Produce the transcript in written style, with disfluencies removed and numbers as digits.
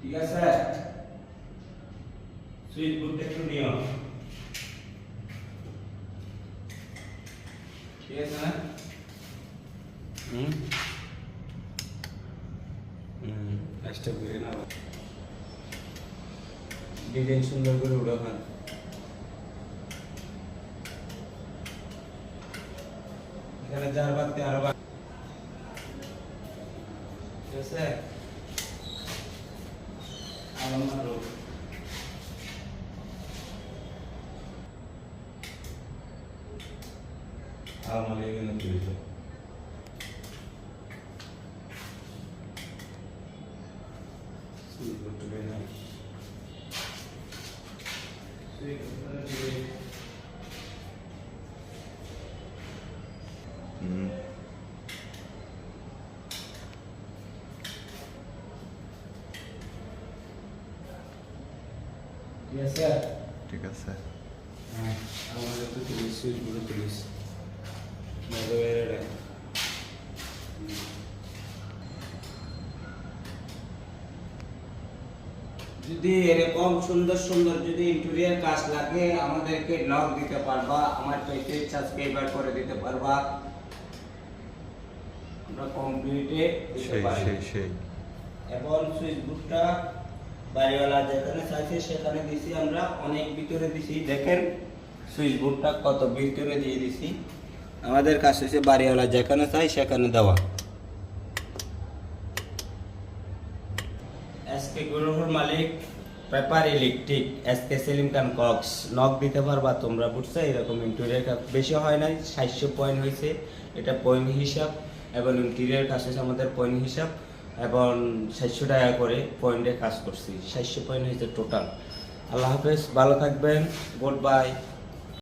ঠিক আছে, সুইচ বোর্ডটা একটু নিও। ঠিক আছে না? কাজটা করে না, ডিজাইন সুন্দর করে উঠাবেন। এখানে যার বাদতে আরো ঠিক আছে, আরো মারো। আমার এখানে তুলছো সুইচ বোর্ডটা না, সুইচ বোর্ডটা দিয়ে ঠিক আছে। ঠিক আছে। হ্যাঁ, আমাদের তো তুলিস, সুইচ বোর্ডে তুলিস বাইরে। যদি এরকম সুন্দর সুন্দর যদি ইন্টেরিয়র কাজ লাগে আমাদেরকে নক দিতে পারবা, আমার পেজে সাবস্ক্রাইবার করে দিতে পারবা, আমরা কমপ্লিটে দিতে পারি। সেই এখন সুইচ বোর্ডটা বাড়িওয়ালা যেখানে চাইছে সেখানে দিছি, আমরা অনেক ভিতরে দিছি। দেখেন সুইচ বোর্ডটা কত ভিতরে দিয়ে দিছি। আমাদের কাছে হচ্ছে বাড়িওয়ালা যেখানে চাই সেখানে দেওয়া। এসকে গ্রুপের মালিক পেপার ইলেকট্রিক, এসকে সেলিম খান কক্স, নক দিতে পারবা তোমরা। বুঝছো, এরকম ইন্টেরিয়র কাজ বেশি হয় নাই, 700 পয়েন্ট হয়েছে, এটা পয়েন্ট হিসাব, এবং ইন্টেরিয়র কাজ হচ্ছে আমাদের পয়েন্ট হিসাব, এবং 700 টাকা করে পয়েন্টে কাজ করছি, 700 পয়েন্ট হয়েছে টোটাল। আল্লাহ হাফেজ, ভালো থাকবেন, গুড বাই।